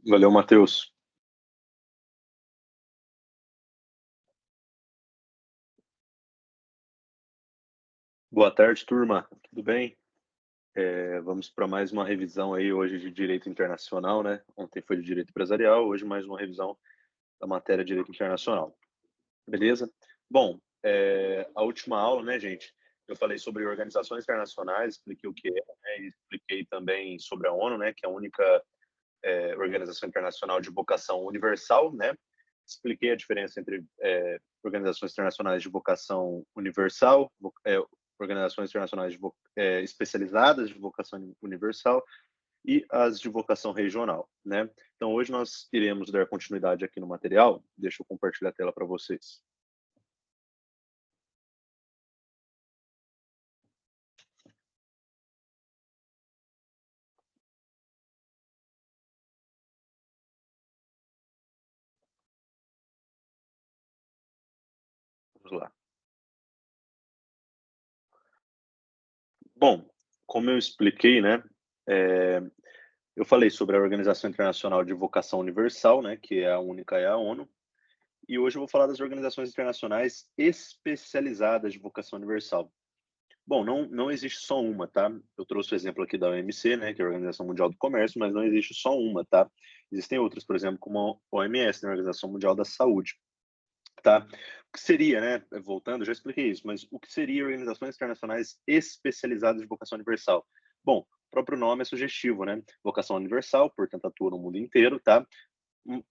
Valeu, Matheus. Boa tarde, turma. Tudo bem? Vamos para mais uma revisão aí hoje de Direito Internacional, né? Ontem foi de Direito Empresarial, hoje mais uma revisão da matéria de Direito Internacional. Beleza? Bom, a última aula, né, gente? Eu falei sobre organizações internacionais, expliquei o que é, né? E expliquei também sobre a ONU, né? Que é a única organização internacional de vocação universal, né? Expliquei a diferença entre organizações internacionais de vocação universal, organizações internacionais especializadas de vocação universal e as de vocação regional, né? Então, hoje nós iremos dar continuidade aqui no material. Deixa eu compartilhar a tela para vocês. Vamos lá. Bom, como eu expliquei, né? Eu falei sobre a Organização Internacional de Vocação Universal, né? Que é a única, é a ONU. E hoje eu vou falar das organizações internacionais especializadas de vocação universal. Bom, não existe só uma, tá? Eu trouxe o exemplo aqui da OMC, né, que é a Organização Mundial do Comércio, mas não existe só uma, tá? Existem outras, por exemplo, como a OMS, né, a Organização Mundial da Saúde, tá? O que seria, né, voltando, já expliquei isso, mas o que seria organizações internacionais especializadas de vocação universal? Bom, o próprio nome é sugestivo, né? Vocação universal, portanto, atua no mundo inteiro, tá?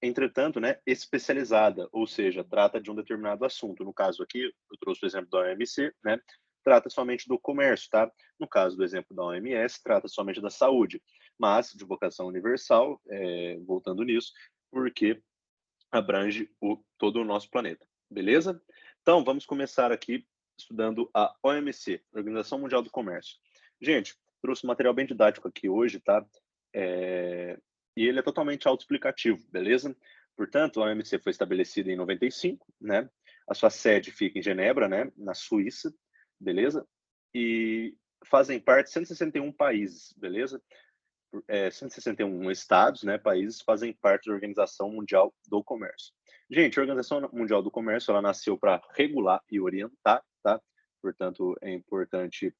Entretanto, né, especializada, ou seja, trata de um determinado assunto. No caso aqui, eu trouxe o exemplo da OMC, né, trata somente do comércio, tá? No caso do exemplo da OMS, trata somente da saúde, mas de vocação universal, voltando nisso, porque abrange todo o nosso planeta, beleza? Então, vamos começar aqui estudando a OMC, Organização Mundial do Comércio. Gente, trouxe um material bem didático aqui hoje, tá? E ele é totalmente autoexplicativo, beleza? Portanto, a OMC foi estabelecida em 95, né? A sua sede fica em Genebra, né? Na Suíça, beleza? E fazem parte 161 países, beleza? 161 estados, né, países, fazem parte da Organização Mundial do Comércio. Gente, a Organização Mundial do Comércio, ela nasceu para regular e orientar, tá? Portanto, é importante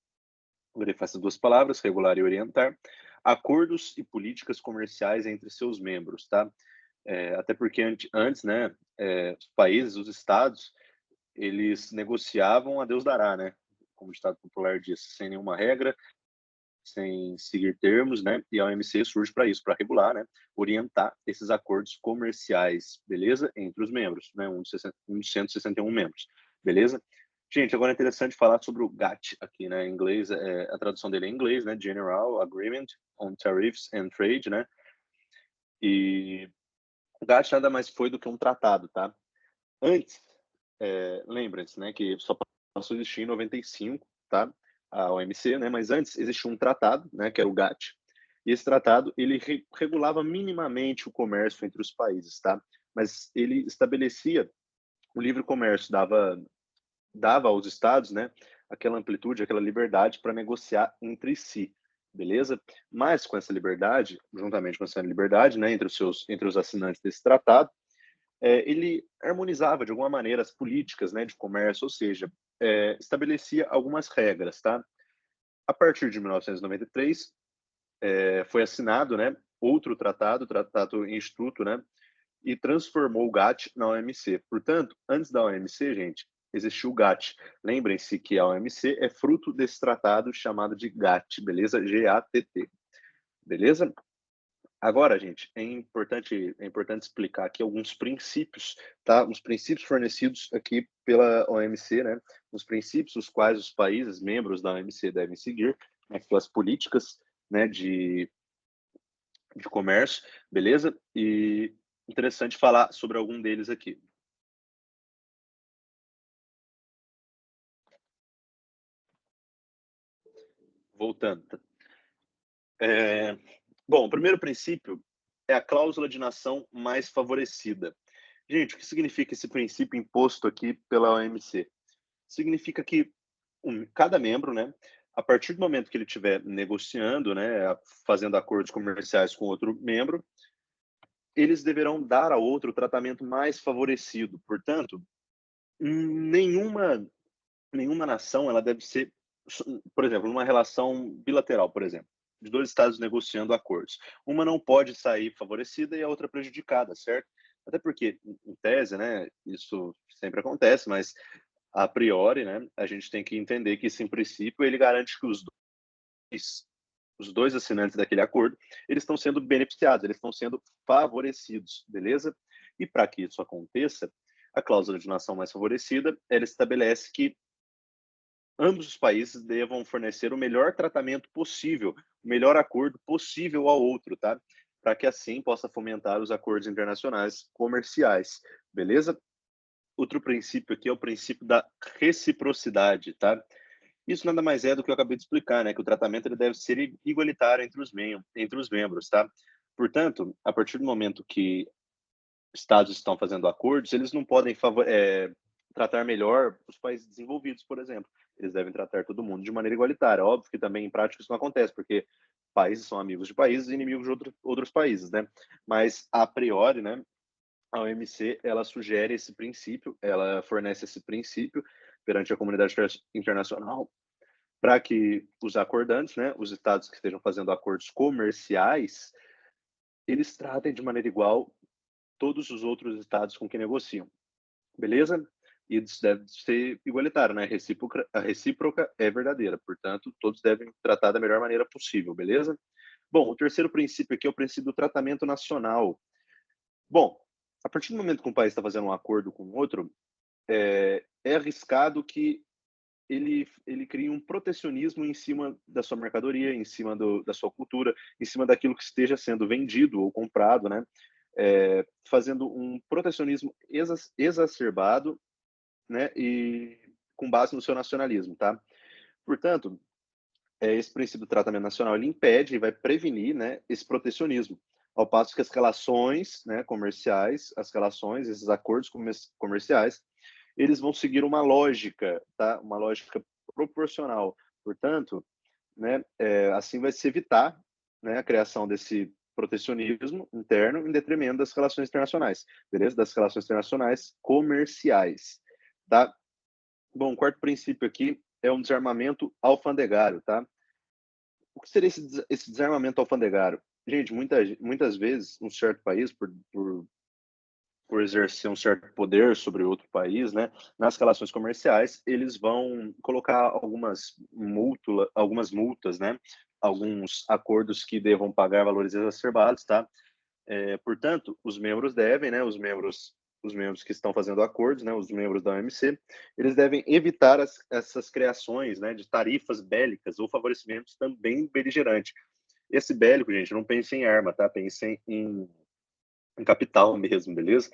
verificar essas duas palavras, regular e orientar, acordos e políticas comerciais entre seus membros, tá? Até porque antes, né, os países, os estados, eles negociavam a Deus dará, né? Como o ditado popular diz, sem nenhuma regra, sem seguir termos, né? E a OMC surge para isso, para regular, né? Orientar esses acordos comerciais, beleza? Entre os membros, né? Um de 161 membros, beleza? Gente, agora é interessante falar sobre o GATT aqui, né? Em inglês, a tradução dele é em inglês, né? General Agreement on Tariffs and Trade, né? E o GATT nada mais foi do que um tratado, tá? Antes, lembrem-se, né? Que só passou a existir em 95, tá? A OMC, né? Mas antes existia um tratado, né? Que era o GATT. E esse tratado ele regulava minimamente o comércio entre os países, tá? Mas ele estabelecia o livre comércio, dava aos estados, né, aquela amplitude, aquela liberdade para negociar entre si, beleza? Mas com essa liberdade, juntamente com essa liberdade, né, entre os assinantes desse tratado, ele harmonizava de alguma maneira as políticas, né, de comércio, ou seja, estabelecia algumas regras, tá? A partir de 1993, foi assinado, né, outro tratado, o Tratado Instituto, né, e transformou o GATT na OMC. Portanto, antes da OMC, gente, existiu o GATT. Lembrem-se que a OMC é fruto desse tratado chamado de GATT, beleza? G-A-T-T, beleza? Agora, gente, é importante explicar aqui alguns princípios, tá? Os princípios fornecidos aqui pela OMC, né? Os princípios os quais os países membros da OMC devem seguir, né? As políticas, né, de comércio, beleza? E interessante falar sobre algum deles aqui. Voltando. Bom, o primeiro princípio é a cláusula de nação mais favorecida. Gente, o que significa esse princípio imposto aqui pela OMC? Significa que cada membro, né, a partir do momento que ele estiver negociando, né, fazendo acordos comerciais com outro membro, eles deverão dar ao outro o tratamento mais favorecido. Portanto, nenhuma nação ela deve ser, por exemplo, numa relação bilateral, por exemplo, de 2 estados negociando acordos. Uma não pode sair favorecida e a outra prejudicada, certo? Até porque, em tese, né, isso sempre acontece, mas a priori, né, a gente tem que entender que isso, em princípio, ele garante que os 2 assinantes daquele acordo, eles estão sendo beneficiados, eles estão sendo favorecidos, beleza? E para que isso aconteça, a cláusula de nação mais favorecida, ela estabelece que ambos os países devam fornecer o melhor tratamento possível, o melhor acordo possível ao outro, tá? Para que assim possa fomentar os acordos internacionais comerciais, beleza? Outro princípio aqui é o princípio da reciprocidade, tá? Isso nada mais é do que eu acabei de explicar, né? Que o tratamento ele deve ser igualitário entre os membros, tá? Portanto, a partir do momento que estados estão fazendo acordos, eles não podem tratar melhor os países desenvolvidos, por exemplo. Eles devem tratar todo mundo de maneira igualitária. Óbvio que também em prática isso não acontece, porque países são amigos de países e inimigos de outros países, né? Mas a priori, né, a OMC ela sugere esse princípio, ela fornece esse princípio perante a comunidade internacional para que os acordantes, né, os estados que estejam fazendo acordos comerciais, eles tratem de maneira igual todos os outros estados com que negociam, beleza? E isso deve ser igualitário, né? A recíproca é verdadeira, portanto, todos devem tratar da melhor maneira possível, beleza? Bom, o terceiro princípio aqui é o princípio do tratamento nacional. Bom, a partir do momento que um país está fazendo um acordo com outro, é arriscado que ele crie um protecionismo em cima da sua mercadoria, em cima da sua cultura, em cima daquilo que esteja sendo vendido ou comprado, né? Fazendo um protecionismo exacerbado, né? E com base no seu nacionalismo, tá? Portanto, esse princípio do tratamento nacional ele impede e vai prevenir, né, esse protecionismo, ao passo que as relações, né, comerciais, as relações, esses acordos comerciais, eles vão seguir uma lógica, tá? Uma lógica proporcional. Portanto, né, assim vai se evitar, né, a criação desse protecionismo interno em detrimento das relações internacionais, beleza? Das relações internacionais comerciais, tá? Bom, o quarto princípio aqui é um desarmamento alfandegário, tá? O que seria esse desarmamento alfandegário? Gente, muitas vezes, um certo país, por exercer um certo poder sobre outro país, né, nas relações comerciais, eles vão colocar algumas multas, né, alguns acordos que devam pagar valores exacerbados, tá? Portanto, os membros devem, né, os membros que estão fazendo acordos, né, os membros da OMC, eles devem evitar essas criações, né, de tarifas bélicas ou favorecimentos também beligerantes. Esse bélico, gente, não pense em arma, tá? Pensem em capital mesmo, beleza?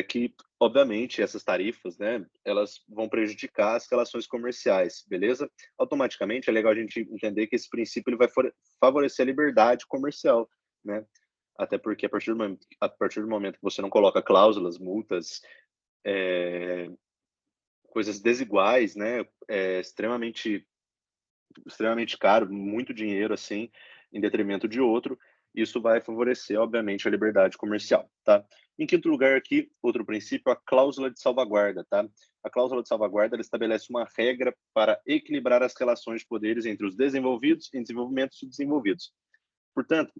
Que, obviamente, essas tarifas, né, elas vão prejudicar as relações comerciais, beleza? Automaticamente, é legal a gente entender que esse princípio ele vai favorecer a liberdade comercial, né? Até porque a partir do momento que você não coloca cláusulas, multas, é, coisas desiguais, né, extremamente caro, muito dinheiro assim, em detrimento de outro, isso vai favorecer, obviamente, a liberdade comercial, tá? Em quinto lugar aqui, outro princípio, a cláusula de salvaguarda, tá? A cláusula de salvaguarda ela estabelece uma regra para equilibrar as relações de poderes entre os desenvolvidos em desenvolvimento e subdesenvolvidos. Portanto,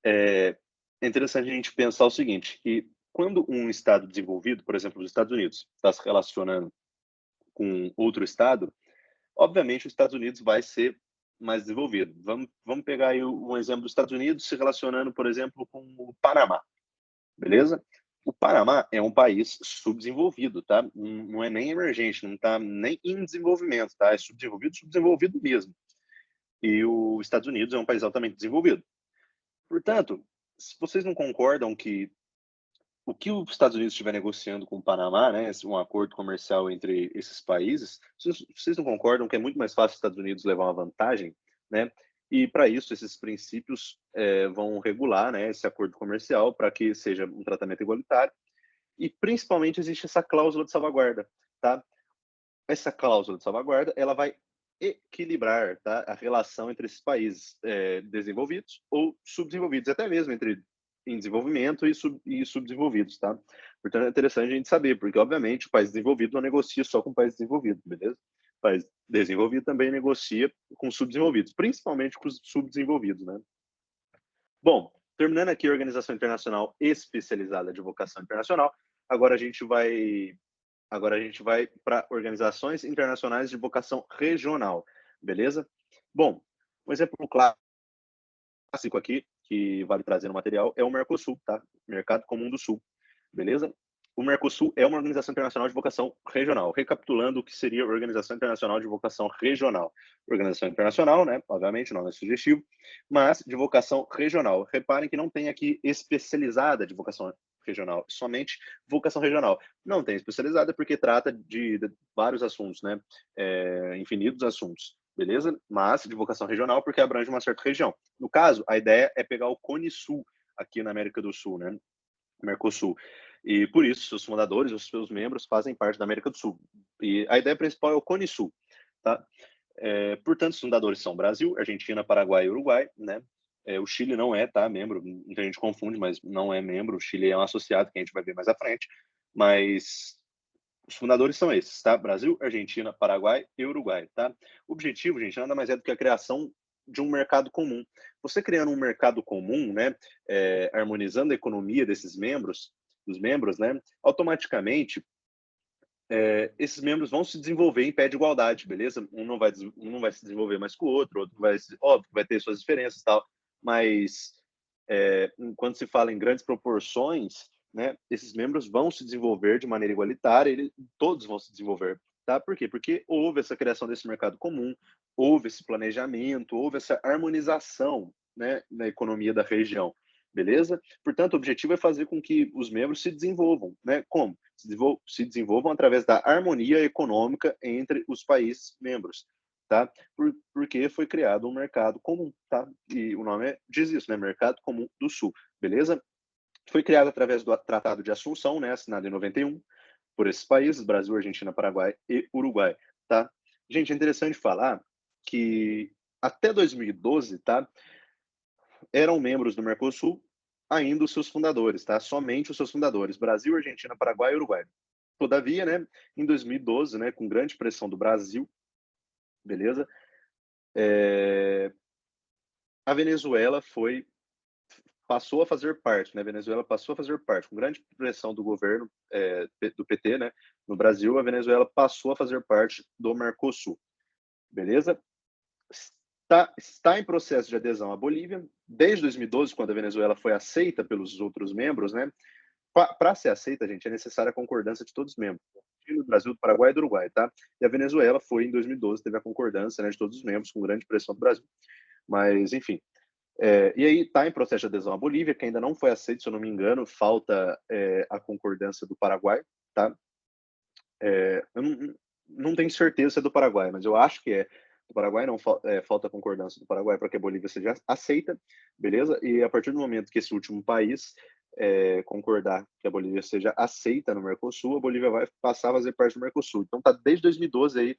é interessante a gente pensar o seguinte, que quando um Estado desenvolvido, por exemplo, os Estados Unidos, está se relacionando com outro Estado, obviamente os Estados Unidos vai ser mais desenvolvido. Vamos pegar aí um exemplo dos Estados Unidos se relacionando, por exemplo, com o Panamá, beleza? O Panamá é um país subdesenvolvido, tá? Não é nem emergente, não está nem em desenvolvimento, tá? É subdesenvolvido mesmo. E os Estados Unidos é um país altamente desenvolvido. Portanto, se vocês não concordam que o que os Estados Unidos estiver negociando com o Panamá, né, um acordo comercial entre esses países, vocês não concordam que é muito mais fácil os Estados Unidos levar uma vantagem, né? E para isso esses princípios vão regular, né, esse acordo comercial para que seja um tratamento igualitário e principalmente existe essa cláusula de salvaguarda, tá? Essa cláusula de salvaguarda ela vai equilibrar, tá, a relação entre esses países desenvolvidos ou subdesenvolvidos, até mesmo entre em desenvolvimento e subdesenvolvidos, tá? Portanto, é interessante a gente saber, porque, obviamente, o país desenvolvido não negocia só com o país desenvolvido, beleza? O país desenvolvido também negocia com os subdesenvolvidos, principalmente com os subdesenvolvidos, né? Bom, terminando aqui a Organização Internacional Especializada de Vocação Internacional, agora a gente vai para organizações internacionais de vocação regional, beleza? Bom, um exemplo clássico aqui, que vale trazer no material, é o Mercosul, tá? Mercado Comum do Sul, beleza? O Mercosul é uma organização internacional de vocação regional. Recapitulando o que seria a Organização Internacional de Vocação Regional. Organização internacional, né? Obviamente, não é sugestivo, mas de vocação regional. Reparem que não tem aqui especializada de vocação regional, somente vocação regional. Não tem especializada porque trata de vários assuntos, né? Infinitos assuntos, beleza? Mas de vocação regional porque abrange uma certa região. No caso, a ideia é pegar o Cone Sul aqui na América do Sul, né? Mercosul. E por isso, seus fundadores, os seus membros fazem parte da América do Sul. E a ideia principal é o Cone Sul, tá? Portanto, os fundadores são Brasil, Argentina, Paraguai e Uruguai, né? O Chile não é, tá, membro, muita gente confunde, mas não é membro, o Chile é um associado, que a gente vai ver mais à frente, mas os fundadores são esses, tá? Brasil, Argentina, Paraguai e Uruguai, tá? O objetivo, gente, nada mais é do que a criação de um mercado comum. Você criando um mercado comum, né, harmonizando a economia desses membros, dos membros, né, automaticamente esses membros vão se desenvolver em pé de igualdade, beleza? Um não vai se desenvolver mais que o outro vai, óbvio, vai ter suas diferenças e tal, mas quando se fala em grandes proporções, né, esses membros vão se desenvolver de maneira igualitária, todos vão se desenvolver, tá? Por quê? Porque houve essa criação desse mercado comum, houve esse planejamento, houve essa harmonização, né, na economia da região, beleza? Portanto, o objetivo é fazer com que os membros se desenvolvam, né? Como? Se desenvolvam através da harmonia econômica entre os países membros, tá? Porque foi criado um mercado comum, tá? E o nome diz isso, né? Mercado Comum do Sul, beleza? Foi criado através do Tratado de Assunção, né? Assinado em 91 por esses países, Brasil, Argentina, Paraguai e Uruguai, tá? Gente, é interessante falar que até 2012, tá? Eram membros do Mercosul ainda os seus fundadores, tá? Somente os seus fundadores, Brasil, Argentina, Paraguai e Uruguai. Todavia, né, em 2012, né, com grande pressão do Brasil, beleza? A Venezuela passou a fazer parte, né? A Venezuela passou a fazer parte, com grande pressão do governo do PT, né? No Brasil, a Venezuela passou a fazer parte do Mercosul, beleza? Está em processo de adesão à Bolívia desde 2012, quando a Venezuela foi aceita pelos outros membros, né? Para ser aceita, gente, é necessária a concordância de todos os membros, do Brasil, do Paraguai e do Uruguai, tá? E a Venezuela foi em 2012, teve a concordância, né, de todos os membros, com grande pressão do Brasil. Mas, enfim. E aí está em processo de adesão à Bolívia, que ainda não foi aceito, se eu não me engano, falta a concordância do Paraguai, tá? Eu não tenho certeza se é do Paraguai, mas eu acho que é do Paraguai, não falta a concordância do Paraguai para que a Bolívia seja aceita, beleza? E a partir do momento que esse último país concordar que a Bolívia seja aceita no Mercosul, a Bolívia vai passar a fazer parte do Mercosul. Então tá desde 2012 aí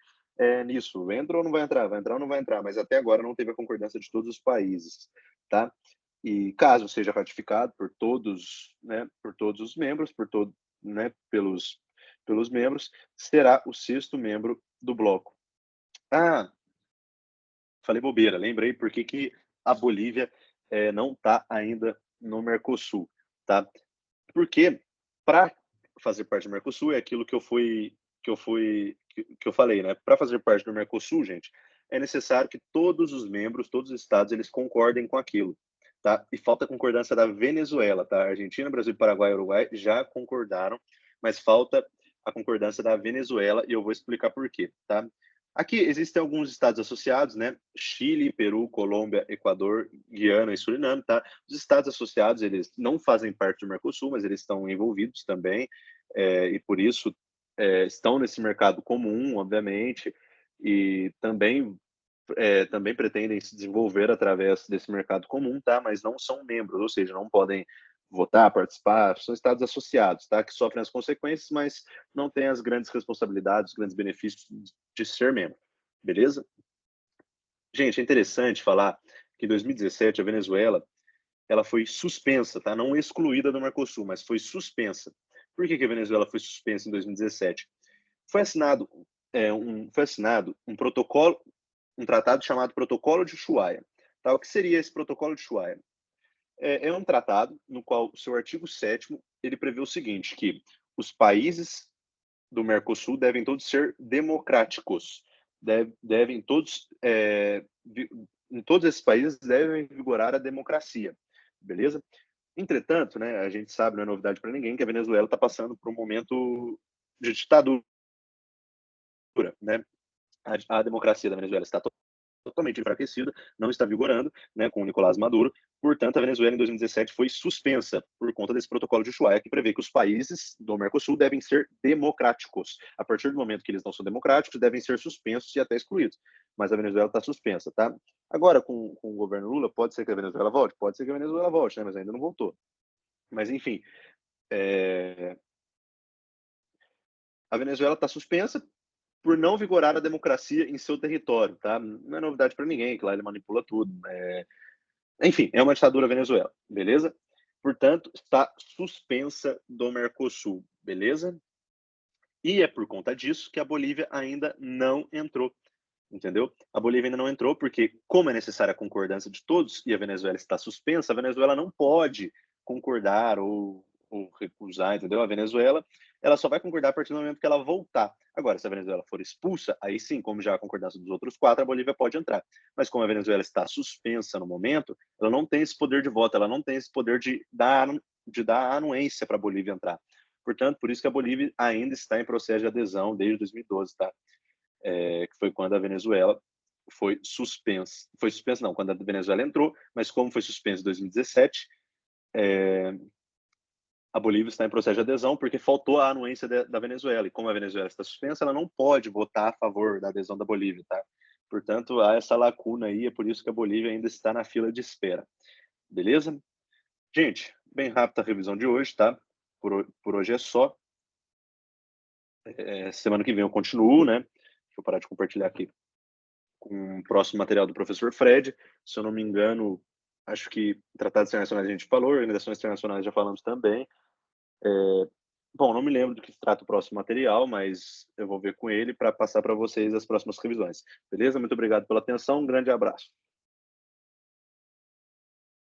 nisso. Entra ou não vai entrar? Vai entrar ou não vai entrar? Mas até agora não teve a concordância de todos os países, tá? E caso seja ratificado por todos, né, por todos os membros, né, pelos membros, será o sexto membro do bloco. Ah, falei bobeira, lembrei por que a Bolívia não está ainda no Mercosul, tá? Porque para fazer parte do Mercosul é aquilo que eu falei, né? Para fazer parte do Mercosul, gente, é necessário que todos os membros, todos os estados, eles concordem com aquilo, tá? E falta a concordância da Venezuela, tá? Argentina, Brasil, Paraguai e Uruguai já concordaram, mas falta a concordância da Venezuela e eu vou explicar por quê, tá? Aqui existem alguns estados associados, né? Chile, Peru, Colômbia, Equador, Guiana e Suriname, tá? Os estados associados, eles não fazem parte do Mercosul, mas eles estão envolvidos também, e por isso estão nesse mercado comum, obviamente, e também pretendem se desenvolver através desse mercado comum, tá? Mas não são membros, ou seja, não podem votar, participar, são estados associados, tá? Que sofrem as consequências, mas não têm as grandes responsabilidades, os grandes benefícios de ser membro, beleza? Gente, é interessante falar que em 2017 a Venezuela ela foi suspensa, tá? Não excluída do Mercosul, mas foi suspensa. Por que a Venezuela foi suspensa em 2017? Foi assinado, foi assinado um protocolo, um tratado chamado Protocolo de Ushuaia. Tá? O que seria esse Protocolo de Ushuaia? É um tratado no qual o seu artigo 7º ele prevê o seguinte, que os países do Mercosul devem todos ser democráticos, devem todos, em todos esses países devem vigorar a democracia, beleza? Entretanto, né, a gente sabe, não é novidade para ninguém, que a Venezuela está passando por um momento de ditadura, né? A democracia da Venezuela está totalmente enfraquecida, não está vigorando, né, com o Nicolás Maduro. Portanto, a Venezuela em 2017 foi suspensa por conta desse protocolo de Ushuaia, que prevê que os países do Mercosul devem ser democráticos. A partir do momento que eles não são democráticos, devem ser suspensos e até excluídos. Mas a Venezuela está suspensa, tá? Agora, com o governo Lula, pode ser que a Venezuela volte? Pode ser que a Venezuela volte, né? Mas ainda não voltou. Mas, enfim, a Venezuela está suspensa por não vigorar a democracia em seu território, tá? Não é novidade para ninguém, que lá ele manipula tudo. Enfim, é uma ditadura Venezuela, beleza? Portanto, está suspensa do Mercosul, beleza? E é por conta disso que a Bolívia ainda não entrou, entendeu? A Bolívia ainda não entrou porque, como é necessária a concordância de todos e a Venezuela está suspensa, a Venezuela não pode concordar ou recusar, entendeu? A Venezuela, ela só vai concordar a partir do momento que ela voltar. Agora, se a Venezuela for expulsa, aí sim, como já há a concordância dos outros 4, a Bolívia pode entrar. Mas como a Venezuela está suspensa no momento, ela não tem esse poder de voto, ela não tem esse poder de dar anuência para a Bolívia entrar. Portanto, por isso que a Bolívia ainda está em processo de adesão desde 2012, tá? Que foi quando a Venezuela foi suspensa. Foi suspensa não, quando a Venezuela entrou, mas como foi suspensa em 2017, a Bolívia está em processo de adesão porque faltou a anuência da Venezuela. E como a Venezuela está suspensa, ela não pode votar a favor da adesão da Bolívia, tá? Portanto, há essa lacuna aí, é por isso que a Bolívia ainda está na fila de espera. Beleza? Gente, bem rápida a revisão de hoje, tá? Por hoje é só. Semana que vem eu continuo, né? Deixa eu parar de compartilhar aqui com o próximo material do professor Fred. Se eu não me engano, acho que tratados internacionais a gente falou, organizações internacionais já falamos também. Bom, não me lembro do que se trata o próximo material, mas eu vou ver com ele para passar para vocês as próximas revisões. Beleza? Muito obrigado pela atenção, um grande abraço.